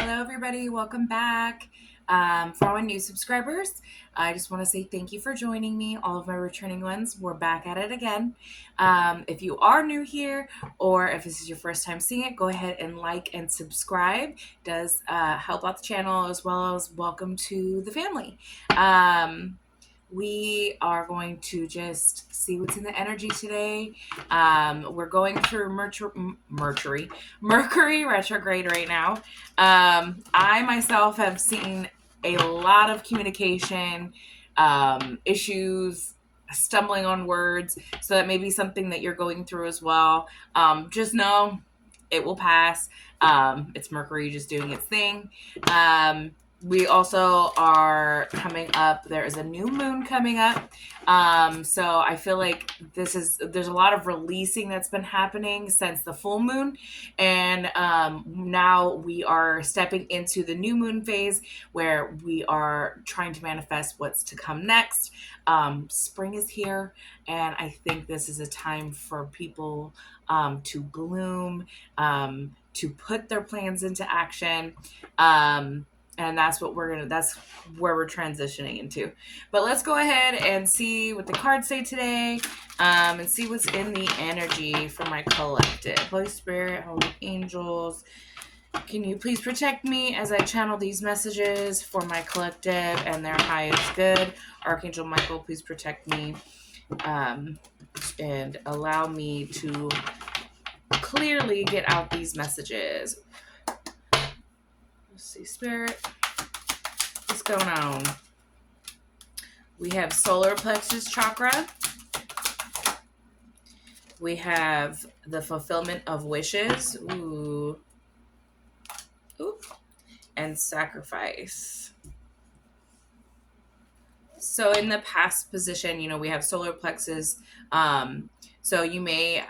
Hello, everybody. Welcome back. For all my new subscribers, I just want to say thank you for joining me. All of my returning ones, we're back at it again. If you are new here or if this is your first time seeing it, go ahead and like and subscribe. It does help out the channel as well as welcome to the family. We are going to just see what's in the energy today. We're going through Mercury retrograde right now. I myself have seen a lot of communication issues, stumbling on words. So that may be something that you're going through as well. Just know it will pass. It's Mercury just doing its thing. We also are coming up. There is a new moon coming up. So I feel like there's a lot of releasing that's been happening since the full moon. And now we are stepping into the new moon phase where we are trying to manifest what's to come next. Spring is here. And I think this is a time for people to bloom, to put their plans into action. And that's where we're transitioning into. But let's go ahead and see what the cards say today, and see what's in the energy for my collective. Holy Spirit, Holy Angels, can you please protect me as I channel these messages for my collective and their highest good? Archangel Michael, please protect me, and allow me to clearly get out these messages. Let's see, Spirit, what's going on? We have solar plexus chakra. We have the fulfillment of wishes. Ooh. And sacrifice. So in the past position, we have solar plexus. So you may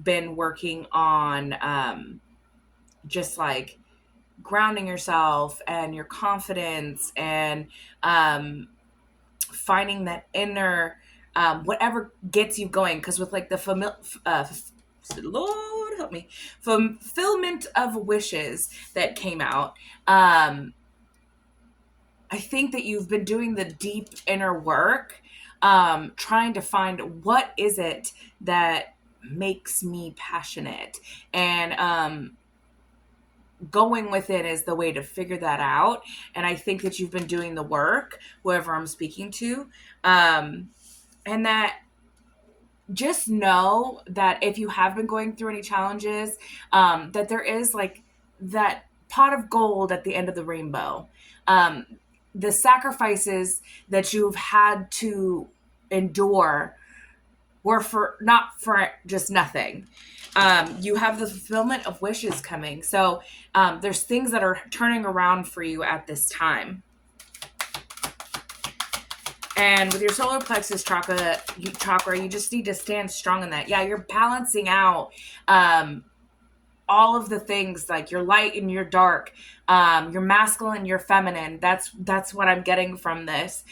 been working on just like grounding yourself and your confidence and finding that inner whatever gets you going, because with like the Lord help me, fulfillment of wishes that came out, I think that you've been doing the deep inner work, trying to find what is it that makes me passionate, and going with it is the way to figure that out. And I think that you've been doing the work, whoever I'm speaking to, and that just know that if you have been going through any challenges, that there is like that pot of gold at the end of the rainbow. The sacrifices that you've had to endure were not for just nothing. You have the fulfillment of wishes coming. So there's things that are turning around for you at this time. And with your solar plexus chakra, you just need to stand strong in that. Yeah, you're balancing out all of the things, like your light and your dark, your masculine, your feminine. That's what I'm getting from this.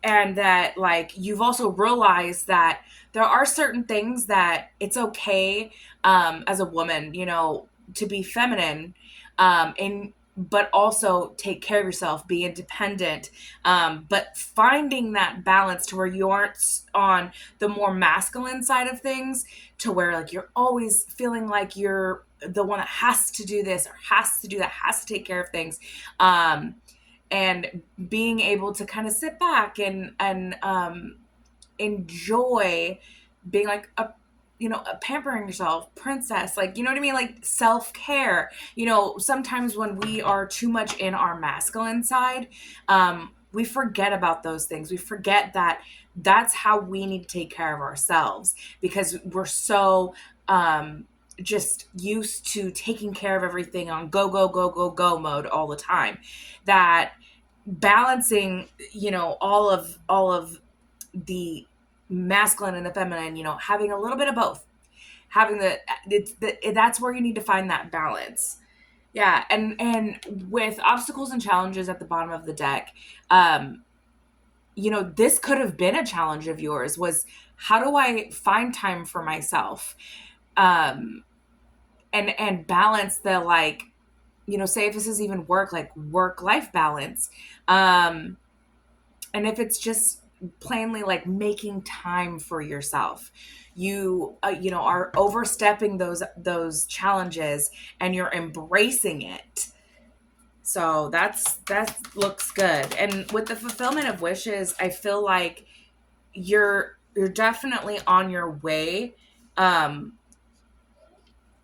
And that, like, you've also realized that there are certain things that it's okay as a woman, to be feminine, but also take care of yourself, be independent, but finding that balance to where you aren't on the more masculine side of things, to where like you're always feeling like you're the one that has to do this or has to do that, has to take care of things, and being able to kind of sit back and enjoy being like a pampering yourself, princess, like, you know what I mean? Like self-care. Sometimes when we are too much in our masculine side, we forget about those things. We forget that that's how we need to take care of ourselves, because we're so just used to taking care of everything on go mode all the time, that balancing, all of the masculine and the feminine, having a little bit of both, having that's where you need to find that balance. Yeah. And with obstacles and challenges at the bottom of the deck, this could have been a challenge of yours, was how do I find time for myself, and balance the, like, say if this is even work, like work-life balance. Um, and if it's just plainly like making time for yourself, are overstepping those challenges and you're embracing it. So that looks good. And with the fulfillment of wishes, I feel like you're definitely on your way um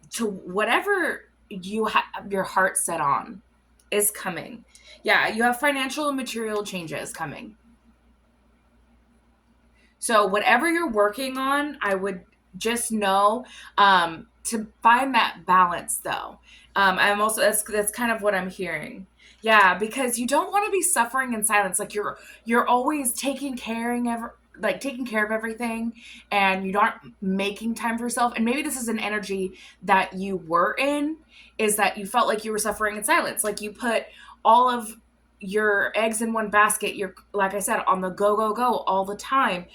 to whatever you have your heart set on is coming. Yeah, you have financial and material changes coming. So whatever you're working on, I would just know to find that balance though. I'm also that's kind of what I'm hearing. Yeah, because you don't want to be suffering in silence. Like you're always taking care of everything, and you aren't making time for yourself. And maybe this is an energy that you were in, is that you felt like you were suffering in silence. Like you put all of your eggs in one basket. You're, like I said, on the go all the time,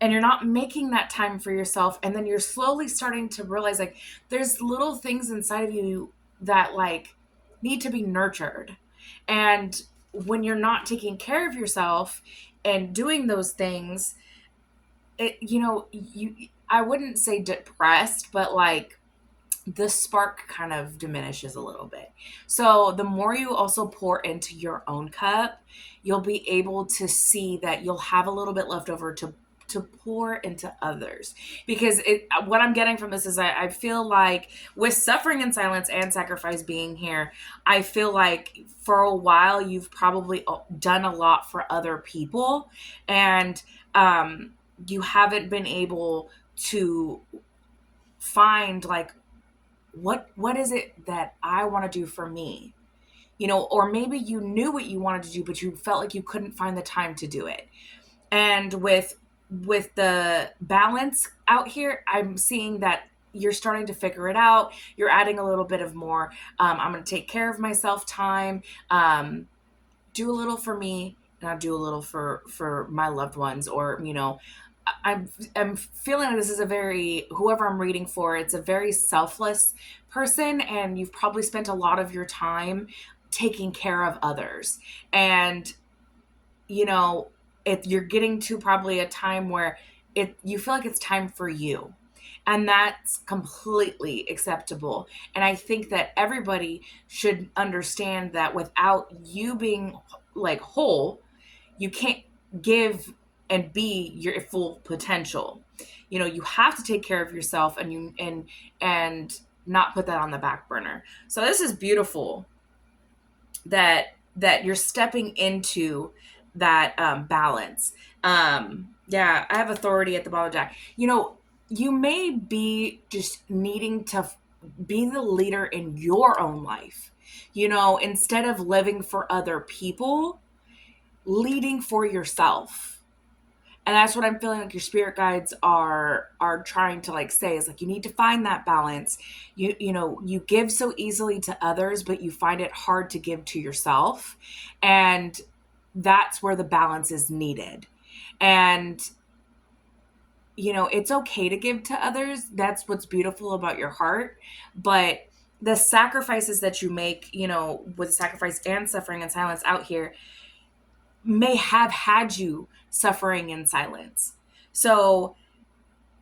and you're not making that time for yourself. And then you're slowly starting to realize like there's little things inside of you that like need to be nurtured. And when you're not taking care of yourself and doing those things, you I wouldn't say depressed, but like the spark kind of diminishes a little bit. So the more you also pour into your own cup, you'll be able to see that you'll have a little bit left over to pour into others. Because what I'm getting from this is I feel like with suffering in silence and sacrifice being here, I feel like for a while you've probably done a lot for other people, and you haven't been able to find like what is it that I want to do for me? Or maybe you knew what you wanted to do, but you felt like you couldn't find the time to do it. And with the balance out here, I'm seeing that you're starting to figure it out. You're adding a little bit of more. I'm going to take care of myself time. Do a little for me, and I'll do a little for my loved ones, or I'm feeling like this is a very, whoever I'm reading for, it's a very selfless person, and you've probably spent a lot of your time taking care of others. And if you're getting to probably a time where you feel like it's time for you, and that's completely acceptable. And I think that everybody should understand that without you being like whole, you can't give and be your full potential. You have to take care of yourself, and not put that on the back burner. So this is beautiful that you're stepping into that balance. Yeah, I have authority at the bottom of the deck. You may be just needing to be the leader in your own life. Instead of living for other people, leading for yourself. And that's what I'm feeling like your spirit guides are trying to like say, is like you need to find that balance. You give so easily to others, but you find it hard to give to yourself. And that's where the balance is needed. And it's okay to give to others. That's what's beautiful about your heart. But the sacrifices that you make, with sacrifice and suffering and silence out here, may have had you suffering in silence. So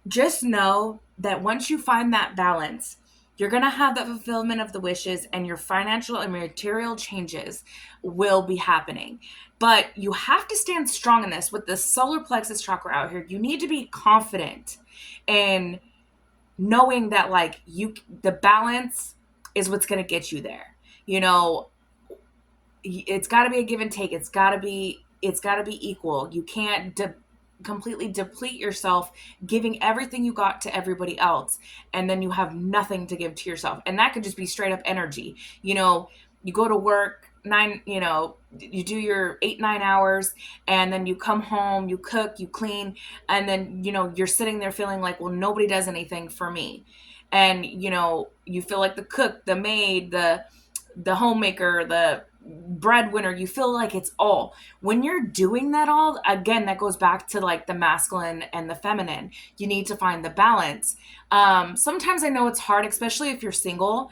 just know that once you find that balance, you're going to have the fulfillment of the wishes, and your financial and material changes will be happening. But you have to stand strong in this. With the solar plexus chakra out here, you need to be confident in knowing that like the balance is what's going to get you there. It's got to be a give and take. It's got to be equal. You can't completely deplete yourself giving everything you got to everybody else, and then you have nothing to give to yourself. And that could just be straight up energy. You go to work you do your 8-9 hours, and then you come home, you cook, you clean, and then you're sitting there feeling like, well, nobody does anything for me. And you feel like the cook, the maid, the homemaker, the breadwinner, you feel like it's all. When you're doing that all, again, that goes back to like the masculine and the feminine. You need to find the balance. Sometimes I know it's hard, especially if you're single.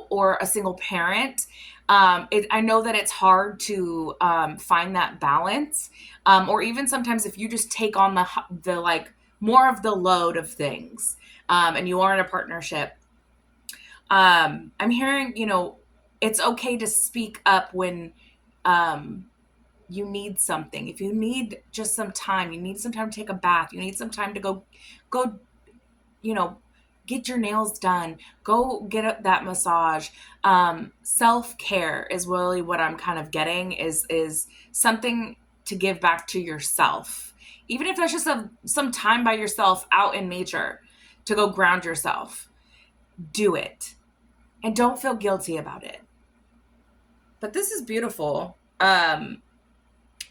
or a single parent, I know that it's hard to find that balance, or even sometimes if you just take on the like more of the load of things, and you are in a partnership. I'm hearing, it's okay to speak up when um, you need something. If you need just some time, you need some time to take a bath, you need some time to go, you know, get your nails done, go get that massage. Self-care is really what I'm kind of getting, is something to give back to yourself. Even if that's just some time by yourself out in nature to go ground yourself, do it. And don't feel guilty about it. But this is beautiful.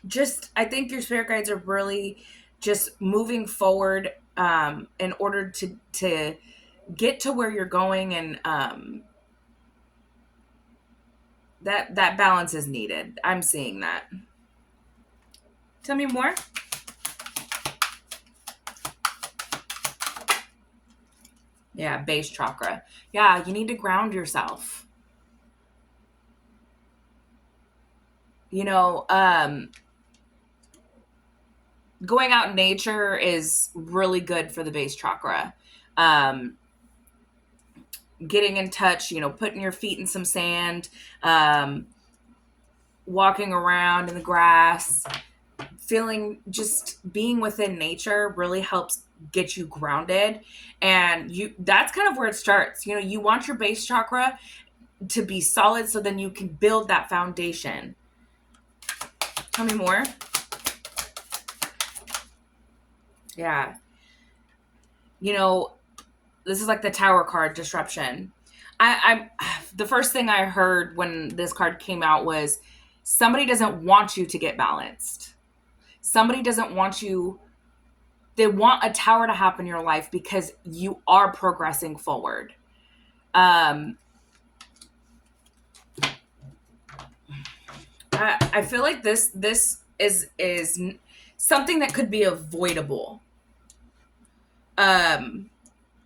Just, I think your spirit guides are really just moving forward, in order to get to where you're going, and that balance is needed. I'm seeing that. Tell me more. Yeah, base chakra. Yeah, you need to ground yourself. Going out in nature is really good for the base chakra. Um, Getting in touch, putting your feet in some sand, walking around in the grass, just being within nature really helps get you grounded. And that's kind of where it starts. You want your base chakra to be solid so then you can build that foundation. Tell me more. Yeah. This is like the Tower card, disruption. I the first thing I heard when this card came out was somebody doesn't want you to get balanced. Somebody doesn't want you. They want a tower to happen in your life because you are progressing forward. I feel like this is something that could be avoidable.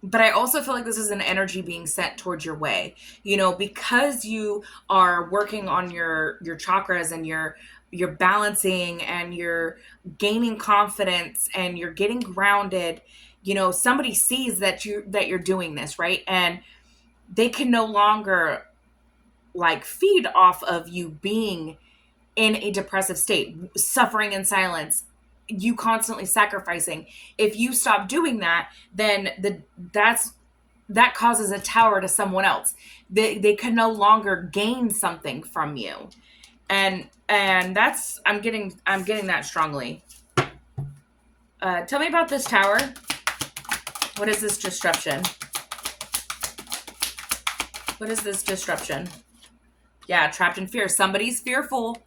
But I also feel like this is an energy being sent towards your way, because you are working on your chakras, and you're balancing, and you're gaining confidence, and you're getting grounded. Somebody sees that you're doing this, right? And they can no longer like feed off of you being in a depressive state, suffering in silence, you constantly sacrificing. If you stop doing that, then that causes a tower to someone else. They can no longer gain something from you. And that's, I'm getting that strongly. Tell me about this tower. What is this disruption? What is this disruption? Yeah, trapped in fear. Somebody's fearful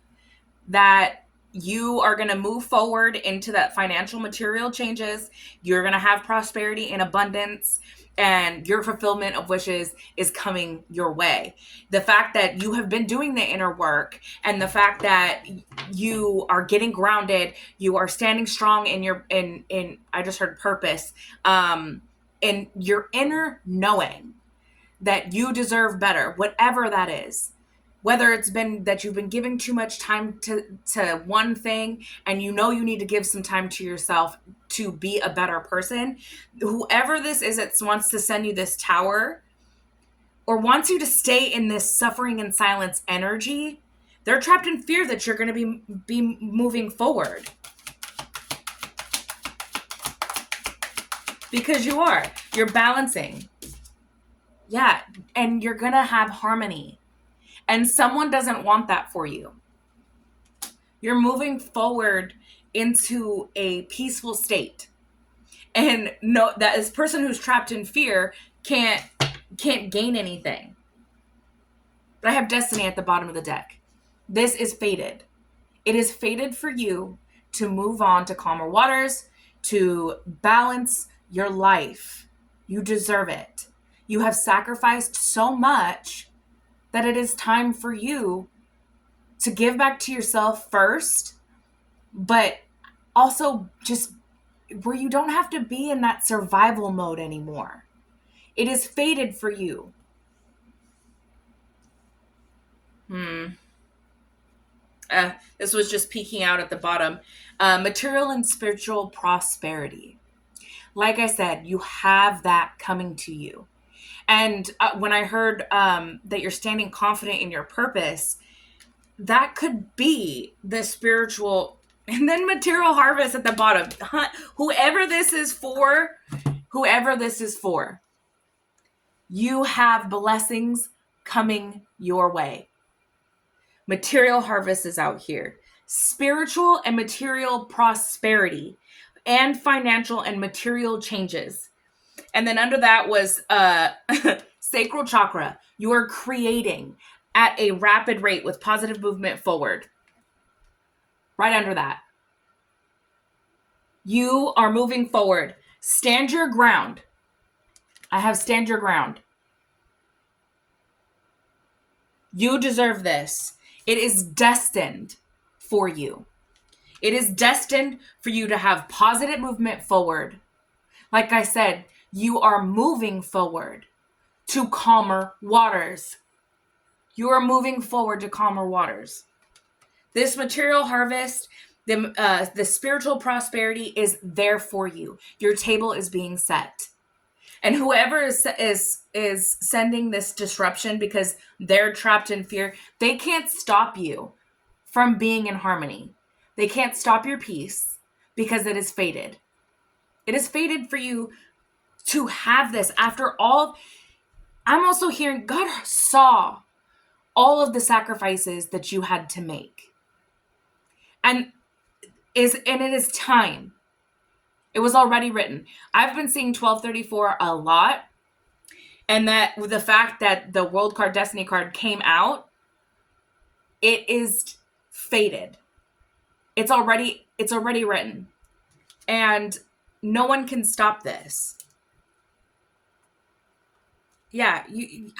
that you are going to move forward into that financial material changes. You're going to have prosperity and abundance, and your fulfillment of wishes is coming your way. The fact that you have been doing the inner work, and the fact that you are getting grounded, you are standing strong in your, in I just heard purpose, in your inner knowing that you deserve better, whatever that is. Whether it's been that you've been giving too much time to one thing, and you need to give some time to yourself to be a better person. Whoever this is that wants to send you this tower, or wants you to stay in this suffering and silence energy, they're trapped in fear that you're going to be moving forward. Because you're balancing. Yeah, and you're going to have harmony. And someone doesn't want that for you. You're moving forward into a peaceful state. And that this person who's trapped in fear can't gain anything. But I have destiny at the bottom of the deck. This is fated. It is fated for you to move on to calmer waters, to balance your life. You deserve it. You have sacrificed so much that it is time for you to give back to yourself first, but also just where you don't have to be in that survival mode anymore. It is fated for you. Hmm. This was just peeking out at the bottom. Material and spiritual prosperity. Like I said, you have that coming to you. And when I heard that you're standing confident in your purpose, that could be the spiritual, and then material harvest at the bottom. Whoever this is for, whoever this is for, you have blessings coming your way. Material harvest is out here. Spiritual and material prosperity and financial and material changes. And then under that was sacral chakra. You are creating at a rapid rate with positive movement forward. Right under that. You are moving forward. Stand your ground. I have stand your ground. You deserve this. It is destined for you. It is destined for you to have positive movement forward. Like I said, you are moving forward to calmer waters. You are moving forward to calmer waters. This material harvest, the spiritual prosperity is there for you. Your table is being set. And whoever is sending this disruption because they're trapped in fear, they can't stop you from being in harmony. They can't stop your peace because it is fated. It is fated for you to have this after all. I'm also hearing God saw all of the sacrifices that you had to make. And it is time. It was already written. I've been seeing 1234 a lot. And that the fact that the World card, Destiny card came out, it is fated. It's already written. And no one can stop this. Yeah,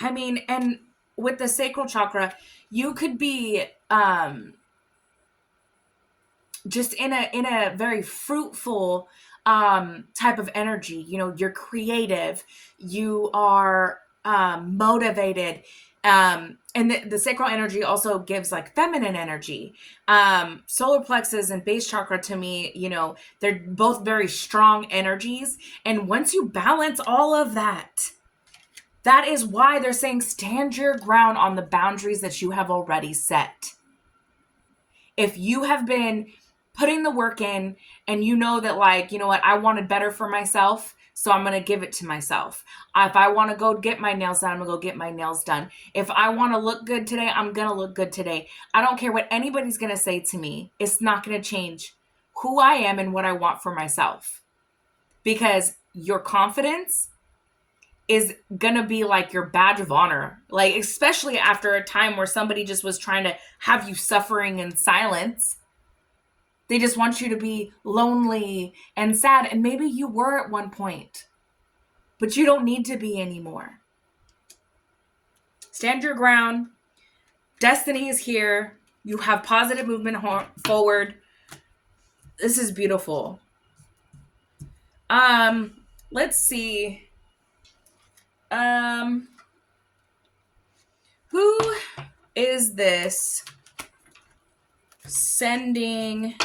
and with the sacral chakra, you could be just in a very fruitful type of energy. You know, you're creative, you are motivated, and the sacral energy also gives like feminine energy. Solar plexus and base chakra, to me, you know, they're both very strong energies, and once you balance all of that, that is why they're saying stand your ground on the boundaries that you have already set. If you have been putting the work in and you know that, like, you know what, I wanted better for myself, so I'm going to give it to myself. If I want to go get my nails done, I'm going to go get my nails done. If I want to look good today, I'm going to look good today. I don't care what anybody's going to say to me. It's not going to change who I am and what I want for myself. Because your confidence is going to be like your badge of honor. Like, especially after a time where somebody just was trying to have you suffering in silence. They just want you to be lonely and sad. And maybe you were at one point, but you don't need to be anymore. Stand your ground. Destiny is here. You have positive movement forward. This is beautiful. Let's see. Who is this sending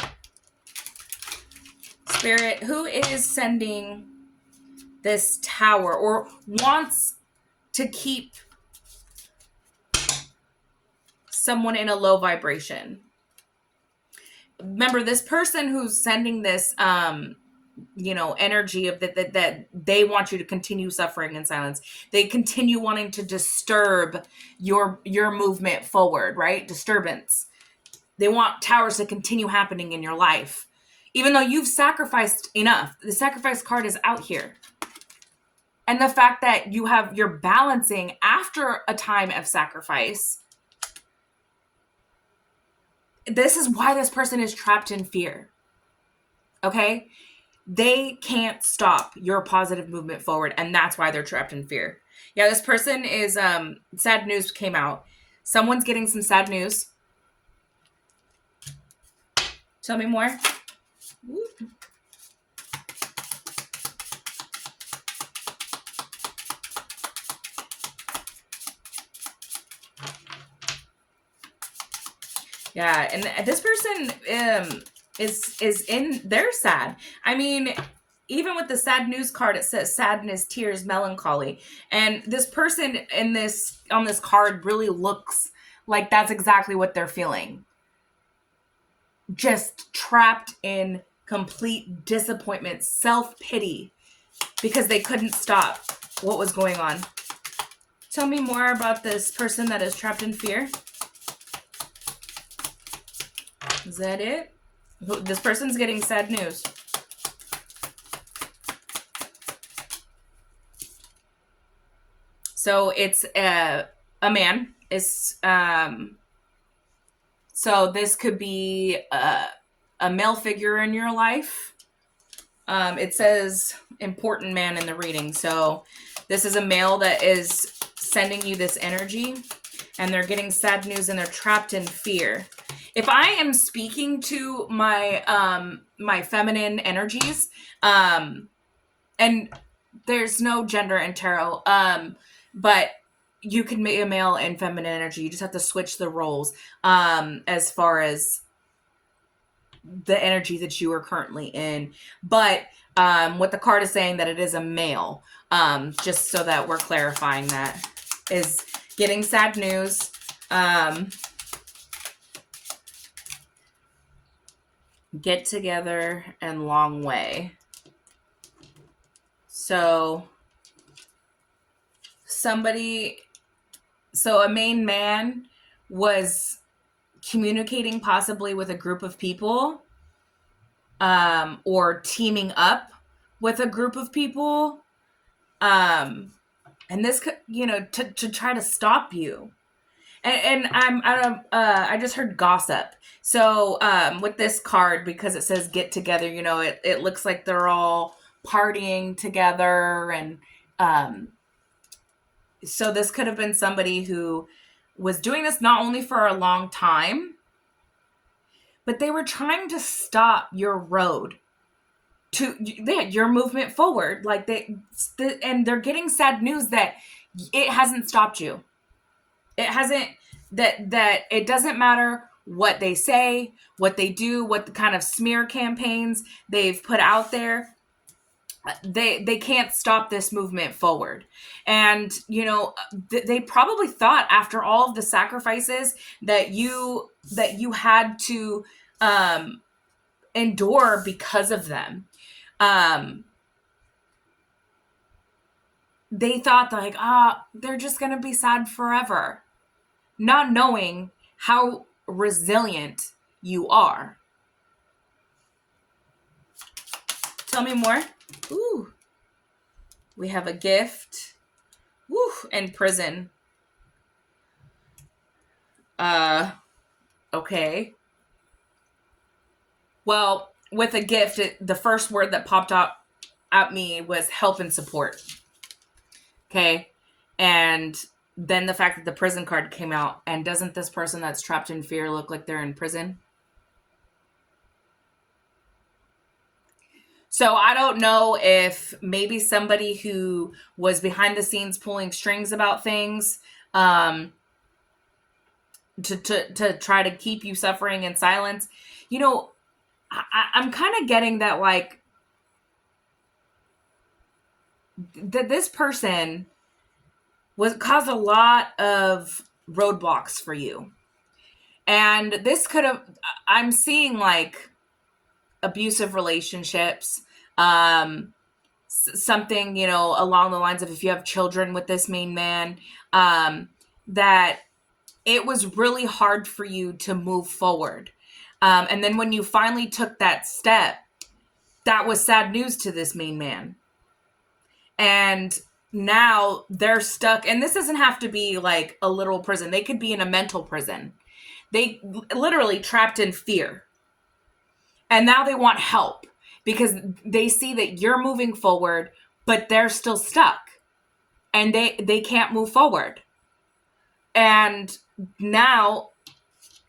spirit? Who is sending this tower or wants to keep someone in a low vibration? Remember, this person who's sending this energy of that they want you to continue suffering in silence. They continue wanting to disturb your movement forward, right? Disturbance. They want towers to continue happening in your life, even though you've sacrificed enough. The sacrifice card is out here. And the fact that you're balancing after a time of sacrifice. This is why this person is trapped in fear. Okay? They can't stop your positive movement forward, and that's why they're trapped in fear. Yeah, this person is, sad news came out. Someone's getting some sad news. Tell me more. Yeah, and this person is in, they're sad. I mean, even with the sad news card, it says sadness, tears, melancholy. And this person in this on this card really looks like that's exactly what they're feeling. Just trapped in complete disappointment, self-pity, because they couldn't stop what was going on. Tell me more about this person that is trapped in fear. Is that it? This person's getting sad news. So it's a man. It's so this could be a male figure in your life. It says important man in the reading. So this is a male that is sending you this energy, and they're getting sad news, and they're trapped in fear. If I am speaking to my my feminine energies, and there's no gender in tarot, but you can be a male and feminine energy. You just have to switch the roles as far as the energy that you are currently in. But what the card is saying that it is a male, just so that we're clarifying that, is getting sad news. Get together and long way. So a main man was communicating possibly with a group of people, or teaming up with a group of people, and this could, to try to stop you. And I just heard gossip. So with this card, because it says get together, it looks like they're all partying together, and so this could have been somebody who was doing this not only for a long time, but they were trying to stop your road to your movement forward. Like and they're getting sad news that it hasn't stopped you. It hasn't, that it doesn't matter what they say, what they do, what the kind of smear campaigns they've put out there. They can't stop this movement forward. And they probably thought, after all of the sacrifices that you had to endure because of them, they thought like, they're just gonna be sad forever, not knowing how resilient you are. Tell me more. Ooh, we have a gift. Woo, and prison. Okay. Well, with a gift, the first word that popped up at me was help and support. Okay. And then the fact that the prison card came out, and doesn't this person that's trapped in fear look like they're in prison? So I don't know if maybe somebody who was behind the scenes pulling strings about things, to try to keep you suffering in silence. I'm kind of getting that, like, that this person caused a lot of roadblocks for you. And this could have, I'm seeing like abusive relationships, something, along the lines of, if you have children with this main man, that it was really hard for you to move forward. And then when you finally took that step, that was sad news to this main man. And now they're stuck. And this doesn't have to be like a literal prison. They could be in a mental prison. They literally trapped in fear. And now they want help because they see that you're moving forward, but they're still stuck. And they can't move forward. And now,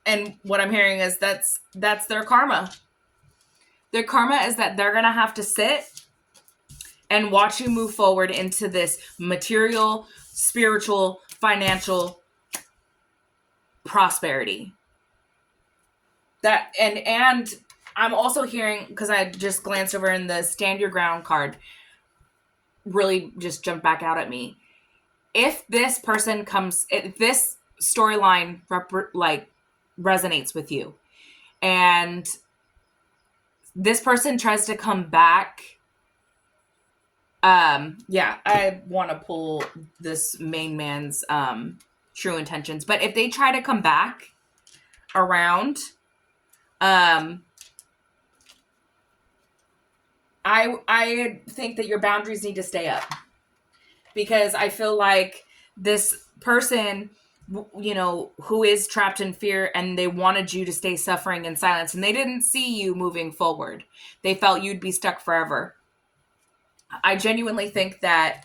and what I'm hearing is that's their karma. Their karma is that they're going to have to sit and watch you move forward into this material, spiritual, financial prosperity. that and I'm also hearing, because I just glanced over in the stand your ground card, really just jumped back out at me. If this person comes, if this storyline like resonates with you, and this person tries to come back, yeah, I want to pull this main man's true intentions. But if they try to come back around, I think that your boundaries need to stay up, because I feel like this person, you know, who is trapped in fear, and they wanted you to stay suffering in silence, and they didn't see you moving forward. They felt you'd be stuck forever. I genuinely think that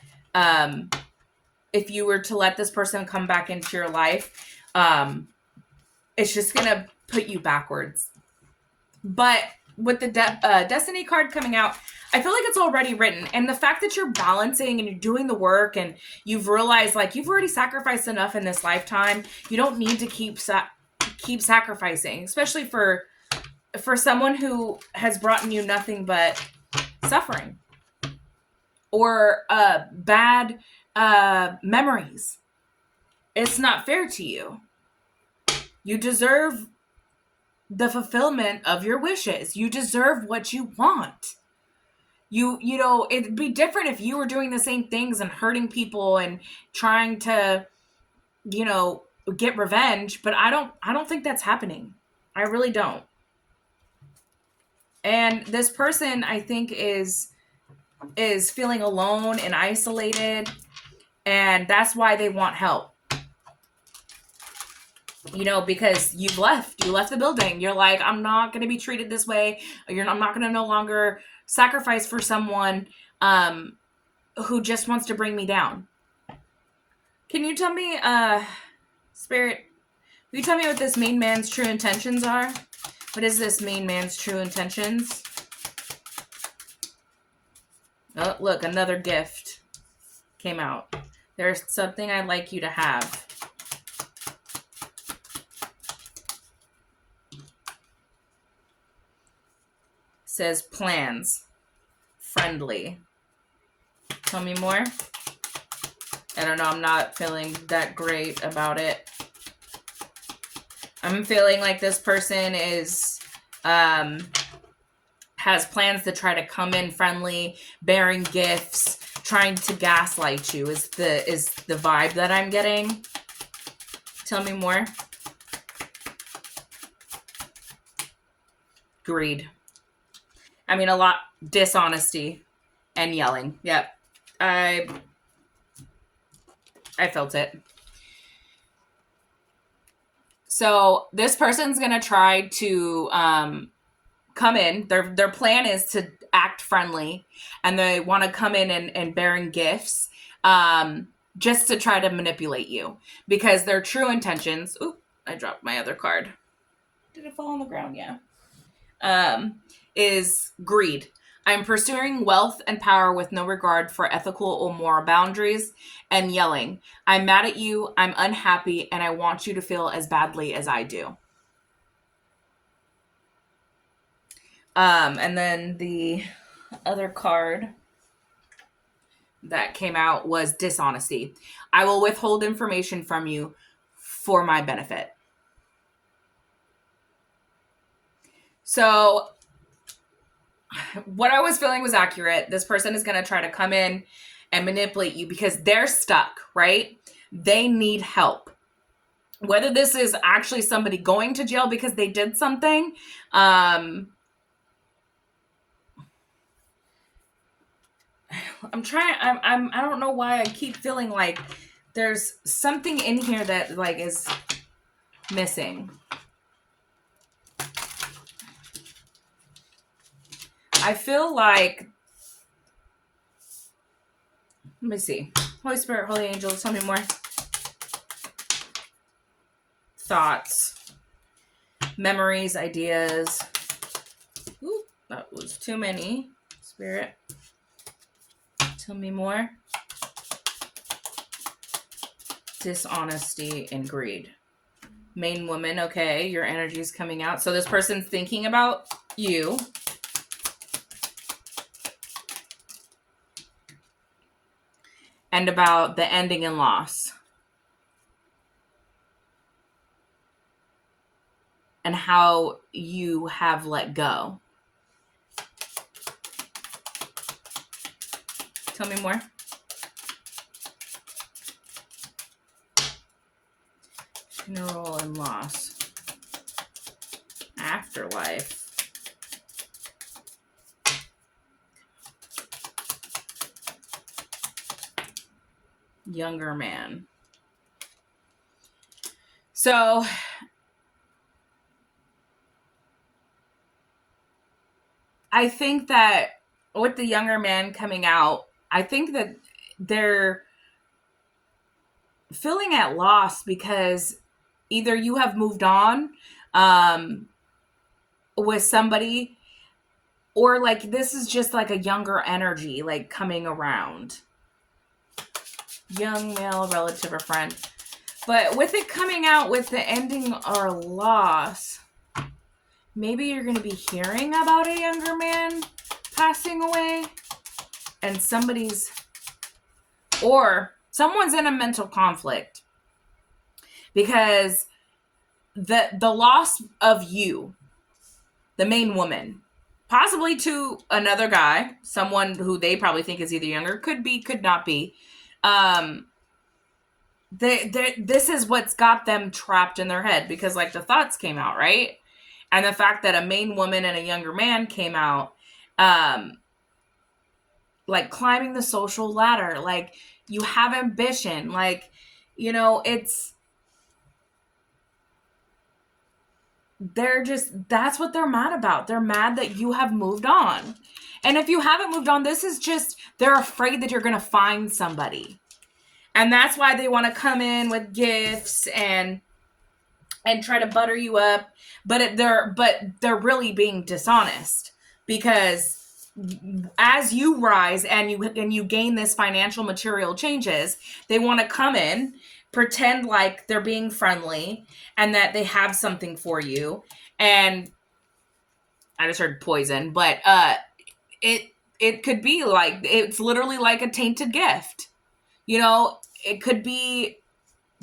if you were to let this person come back into your life, it's just going to put you backwards. But with the Destiny card coming out, I feel like it's already written. And the fact that you're balancing and you're doing the work, and you've realized, like, you've already sacrificed enough in this lifetime. You don't need to keep sacrificing, especially for someone who has brought you nothing but suffering or bad memories. It's not fair to you. You deserve the fulfillment of your wishes. You deserve what you want. You know, it'd be different if you were doing the same things and hurting people and trying to, you know, get revenge, but I don't think that's happening. I really don't. And this person, I think, is feeling alone and isolated, and that's why they want help. You know, because you left the building. You're like, I'm not going to be treated this way. I'm not going to no longer sacrifice for someone who just wants to bring me down. Can you tell me, Spirit, will you tell me what this main man's true intentions are? What is this main man's true intentions? Oh, look, another gift came out. There's something I'd like you to have. Says plans. Friendly. Tell me more. I don't know. I'm not feeling that great about it. I'm feeling like this person is has plans to try to come in friendly, bearing gifts, trying to gaslight you is the vibe that I'm getting. Tell me more. Greed. I mean, a lot. Dishonesty and yelling. Yep. I felt it. So this person's going to try to come in. Their plan is to act friendly, and they want to come in and bearing gifts just to try to manipulate you, because their true intentions... Oop, I dropped my other card. Did it fall on the ground? Yeah. Is greed. I'm pursuing wealth and power with no regard for ethical or moral boundaries, and yelling. I'm mad at you, I'm unhappy, and I want you to feel as badly as I do. And then the other card that came out was dishonesty. I will withhold information from you for my benefit. So what I was feeling was accurate. This person is going to try to come in and manipulate you because they're stuck, right? They need help. Whether this is actually somebody going to jail because they did something, I don't know why I keep feeling like there's something in here that like is missing. I feel like, let me see. Holy Spirit, Holy Angels, tell me more. Thoughts, memories, ideas. Ooh, that was too many. Spirit, tell me more. Dishonesty and greed. Main woman, okay, your energy is coming out. So this person's thinking about you. And about the ending and loss. And how you have let go. Tell me more. Funeral and loss. Afterlife. Younger man. So I think that with the younger man coming out, I think that they're feeling at loss because either you have moved on with somebody, or like this is just like a younger energy like coming around. Young male relative or friend. But with it coming out with the ending or loss, maybe you're going to be hearing about a younger man passing away, and someone's in a mental conflict because the loss of you, the main woman, possibly to another guy, someone who they probably think is either younger, could be, could not be. This is what's got them trapped in their head because like the thoughts came out, right? And the fact that a main woman and a younger man came out, like climbing the social ladder, like you have ambition, like, you know, that's what they're mad about. They're mad that you have moved on. And if you haven't moved on, this is just, they're afraid that you're going to find somebody. And that's why they want to come in with gifts and try to butter you up. But they're really being dishonest because as you rise and you gain this financial material changes, they want to come in, pretend like they're being friendly and that they have something for you. And I just heard poison, but it could be like, it's literally like a tainted gift. You know, it could be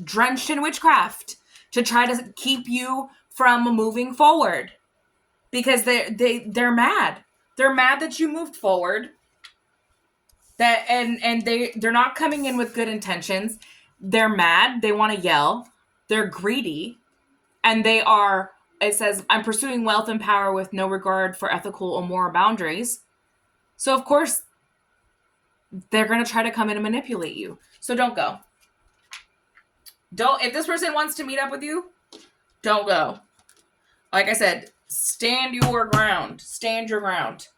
drenched in witchcraft to try to keep you from moving forward because they're mad. They're mad that you moved forward. That and they're not coming in with good intentions. They're mad. They want to yell. They're greedy. And it says, I'm pursuing wealth and power with no regard for ethical or moral boundaries. So of course, they're going to try to come in and manipulate you. So don't go. If this person wants to meet up with you, don't go. Like I said, stand your ground. Stand your ground.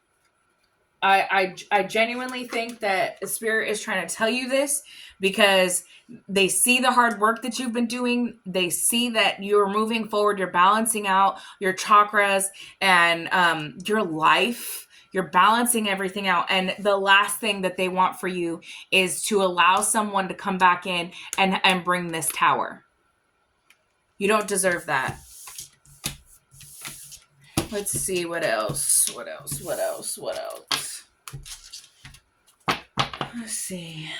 I genuinely think that the spirit is trying to tell you this because they see the hard work that you've been doing. They see that you're moving forward. You're balancing out your chakras and your life. You're balancing everything out. And the last thing that they want for you is to allow someone to come back in and bring this tower. You don't deserve that. Let's see what else. Let's see. Let's see.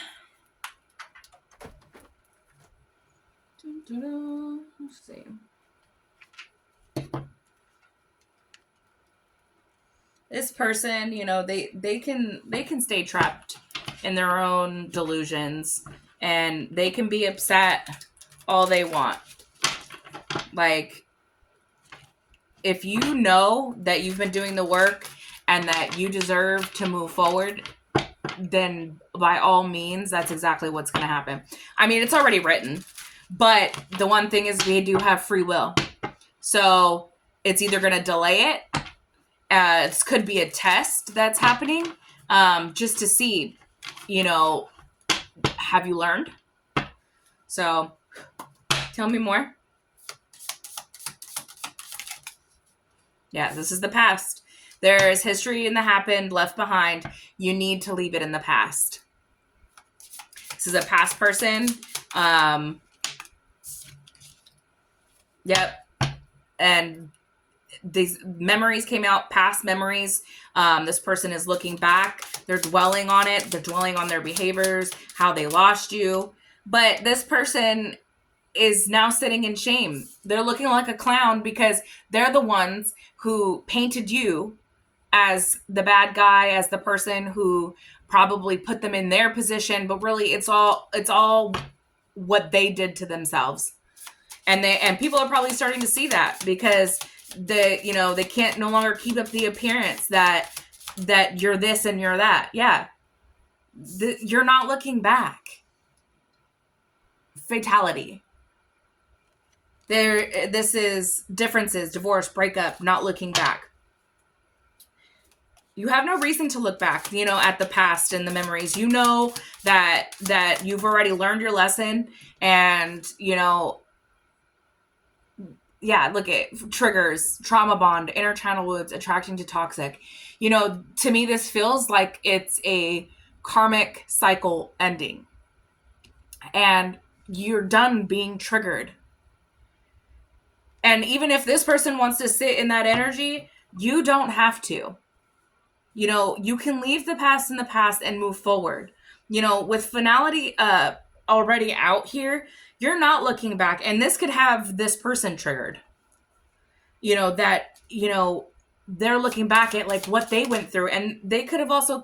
This person, you know, they can stay trapped in their own delusions and they can be upset all they want. Like, if you know that you've been doing the work and that you deserve to move forward, then by all means, that's exactly what's going to happen. I mean, it's already written, but the one thing is we do have free will. So it's either going to delay it. This could be a test that's happening, just to see, you know, have you learned? So tell me more. Yeah, this is the past. There's history in the happened, left behind. You need to leave it in the past. This is a past person. Yep. And these memories came out, past memories. This person is looking back. They're dwelling on it. They're dwelling on their behaviors, how they lost you. But this person is now sitting in shame. They're looking like a clown because they're the ones who painted you as the bad guy, as the person who probably put them in their position, but really it's all what they did to themselves. And people are probably starting to see that because they can't no longer keep up the appearance that you're this and you're that. Yeah. You're not looking back. Fatality. This is differences, divorce, breakup, not looking back. You have no reason to look back, at the past and the memories. That you've already learned your lesson, and look at triggers, trauma bond, inner channel wounds, attracting to toxic. To me, this feels like it's a karmic cycle ending, and you're done being triggered. And even if this person wants to sit in that energy, you don't have to. You can leave the past in the past and move forward. With finality already out here, you're not looking back. And this could have this person triggered. They're looking back at like what they went through. And they could have also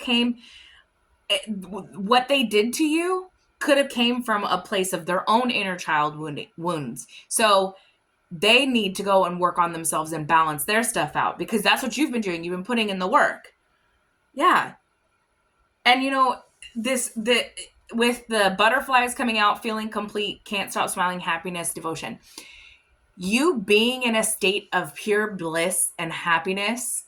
what they did to you could have came from a place of their own inner child wounds. So they need to go and work on themselves and balance their stuff out, because that's what you've been doing. You've been putting in the work. Yeah. And with the butterflies coming out, feeling complete, can't stop smiling, happiness, devotion, you being in a state of pure bliss and happiness,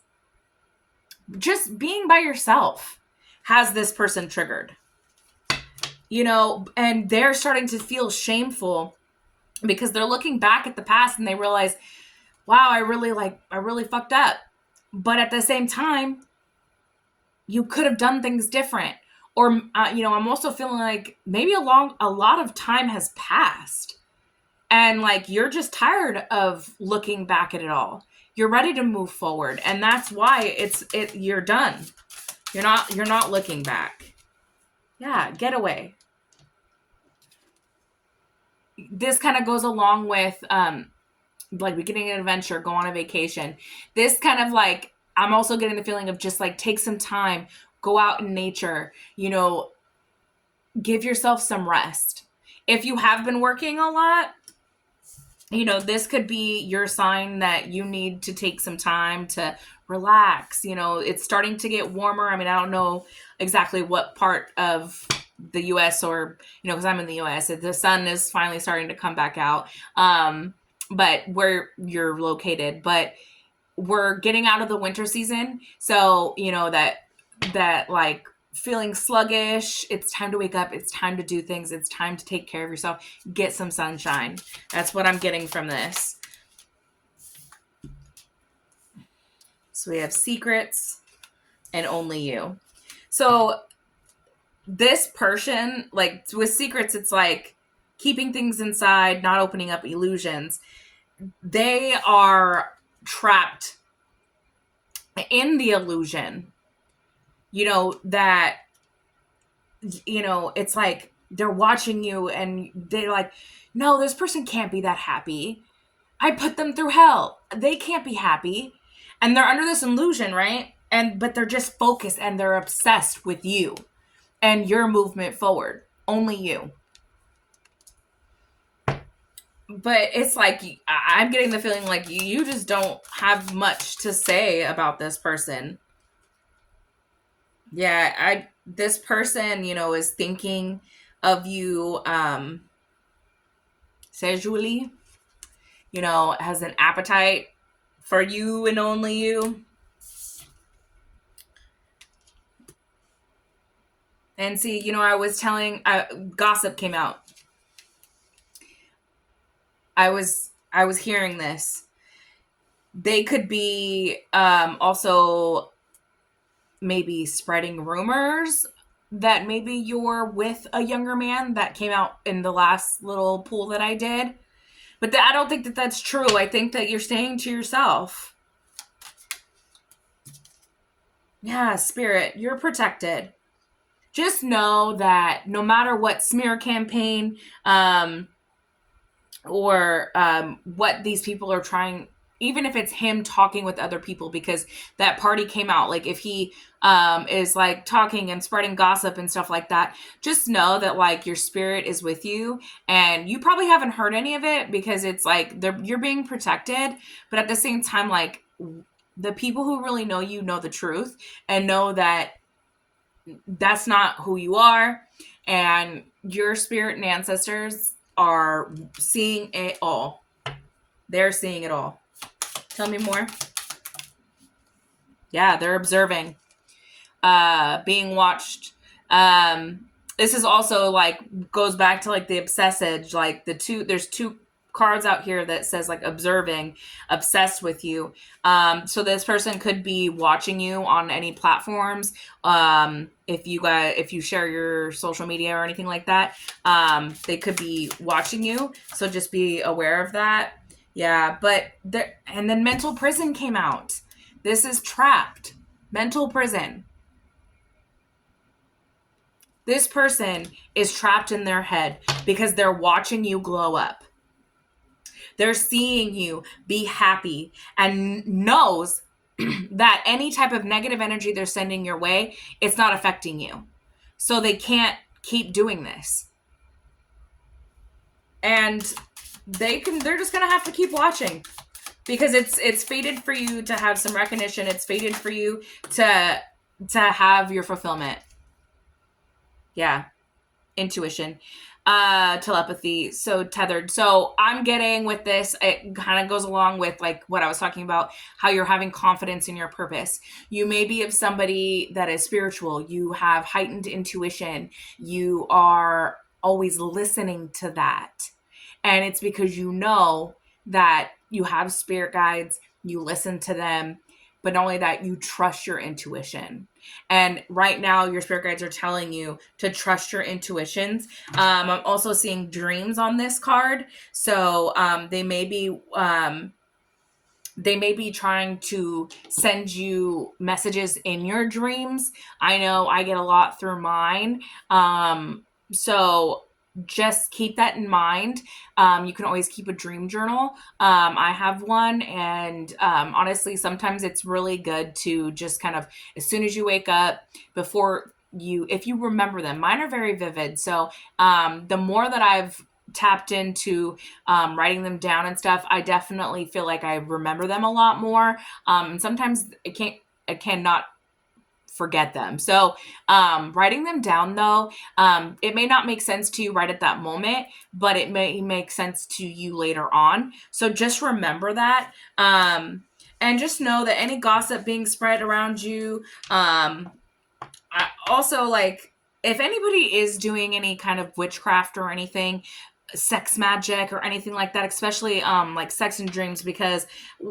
just being by yourself, has this person triggered. And they're starting to feel shameful because they're looking back at the past and they realize, wow, I really fucked up. But at the same time, you could have done things different. Or, I'm also feeling like maybe a lot of time has passed and like, you're just tired of looking back at it all. You're ready to move forward. And that's why you're done. You're not looking back. Yeah. Get away. This kind of goes along with, like beginning an adventure, go on a vacation. This kind of like, I'm also getting the feeling of just like, take some time, go out in nature, give yourself some rest. If you have been working a lot, this could be your sign that you need to take some time to relax. It's starting to get warmer. I mean, I don't know exactly what part of the US or, because I'm in the US, the sun is finally starting to come back out. But where you're located, but we're getting out of the winter season. So, that like feeling sluggish, it's time to wake up. It's time to do things. It's time to take care of yourself. Get some sunshine. That's what I'm getting from this. So we have secrets and only you. So this person, like with secrets, it's like keeping things inside, not opening up illusions. They are trapped in the illusion, that, it's like they're watching you and they're like, no, this person can't be that happy. I put them through hell. They can't be happy. And they're under this illusion, right? But they're just focused and they're obsessed with you and your movement forward. Only you. But it's like, I'm getting the feeling like you just don't have much to say about this person. Yeah, this person, is thinking of you sexually, has an appetite for you and only you. And see, I was telling, gossip came out. I was hearing this. They could be also maybe spreading rumors that maybe you're with a younger man. That came out in the last little pool that I did. But I don't think that that's true. I think that you're staying to yourself. Yeah, Spirit, you're protected. Just know that no matter what smear campaign or what these people are trying, even if it's him talking with other people, because that party came out, like if he is like talking and spreading gossip and stuff like that, just know that like your spirit is with you, and you probably haven't heard any of it because it's like you're being protected, but at the same time, like the people who really know you know the truth and know that that's not who you are, and your spirit and ancestors are seeing it all. They're seeing it all. Tell me more. Yeah, they're observing, being watched. This is also like goes back to like the obsessage, like there's two cards out here that says like observing, obsessed with you. So this person could be watching you on any platforms. If you share your social media or anything like that, they could be watching you. So just be aware of that. Yeah, but there, and then mental prison came out. This is trapped. Mental prison. This person is trapped in their head because they're watching you glow up. They're seeing you be happy and knows that any type of negative energy they're sending your way, it's not affecting you. So they can't keep doing this. And they're just going to have to keep watching because it's fated for you to have some recognition. It's fated for you to have your fulfillment. Yeah. Intuition, telepathy, so tethered. So I'm getting with this, it kind of goes along with like what I was talking about, how you're having confidence in your purpose. You may be of somebody that is spiritual. You have heightened intuition. You are always listening to that. And it's because you know that you have spirit guides, you listen to them, but not only that, you trust your intuition. And right now, your spirit guides are telling you to trust your intuitions. I'm also seeing dreams on this card. So they may be trying to send you messages in your dreams. I know I get a lot through mine. So just keep that in mind. You can always keep a dream journal. I have one, and honestly, sometimes it's really good to just kind of, as soon as you wake up, before if you remember them, mine are very vivid. So the more that I've tapped into writing them down and stuff, I definitely feel like I remember them a lot more. And sometimes I cannot forget them. So writing them down though, it may not make sense to you right at that moment, but it may make sense to you later on. So just remember that. And just know that any gossip being spread around you, also like if anybody is doing any kind of witchcraft or anything, sex magic or anything like that, especially like sex and dreams, because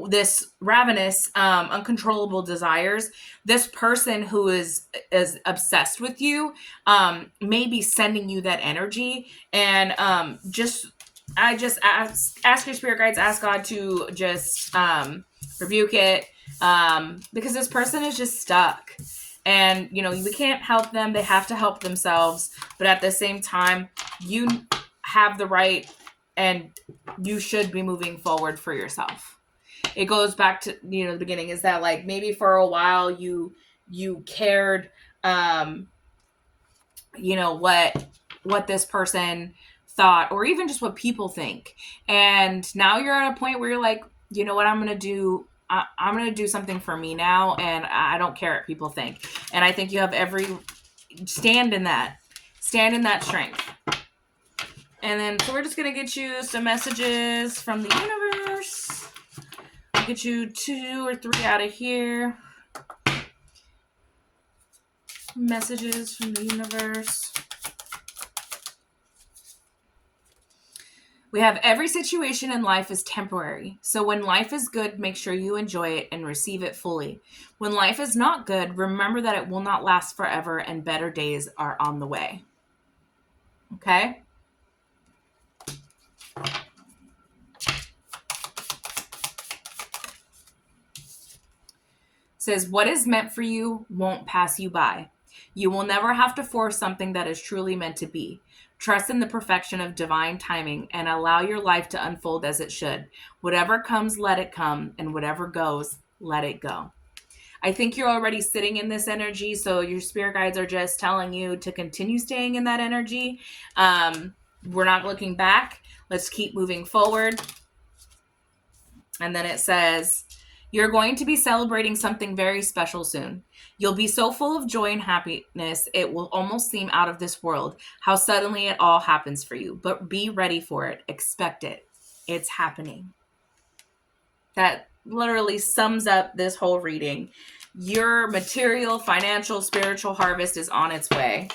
this ravenous uncontrollable desires, this person who is obsessed with you may be sending you that energy. And I just ask your spirit guides, ask God to just rebuke it, because this person is just stuck. And we can't help them, they have to help themselves, but at the same time, you have the right and you should be moving forward for yourself. It goes back to the beginning, is that like maybe for a while you cared what this person thought, or even just what people think, and now you're at a point where you're like, you know what, I'm gonna do something for me now, and I don't care what people think. And I think you have every stand in that strength. And then, so we're just going to get you some messages from the universe. I'll get you 2 or 3 out of here. Messages from the universe. We have every situation in life is temporary. So when life is good, make sure you enjoy it and receive it fully. When life is not good, remember that it will not last forever and better days are on the way. Okay? says, what is meant for you won't pass you by. You will never have to force something that is truly meant to be. Trust in the perfection of divine timing and allow your life to unfold as it should. Whatever comes, let it come, and whatever goes, let it go. I think you're already sitting in this energy, so your spirit guides are just telling you to continue staying in that energy. We're not looking back. Let's keep moving forward. And then it says, you're going to be celebrating something very special soon. You'll be so full of joy and happiness, it will almost seem out of this world how suddenly it all happens for you. But be ready for it. Expect it. It's happening. That literally sums up this whole reading. Your material, financial, spiritual harvest is on its way.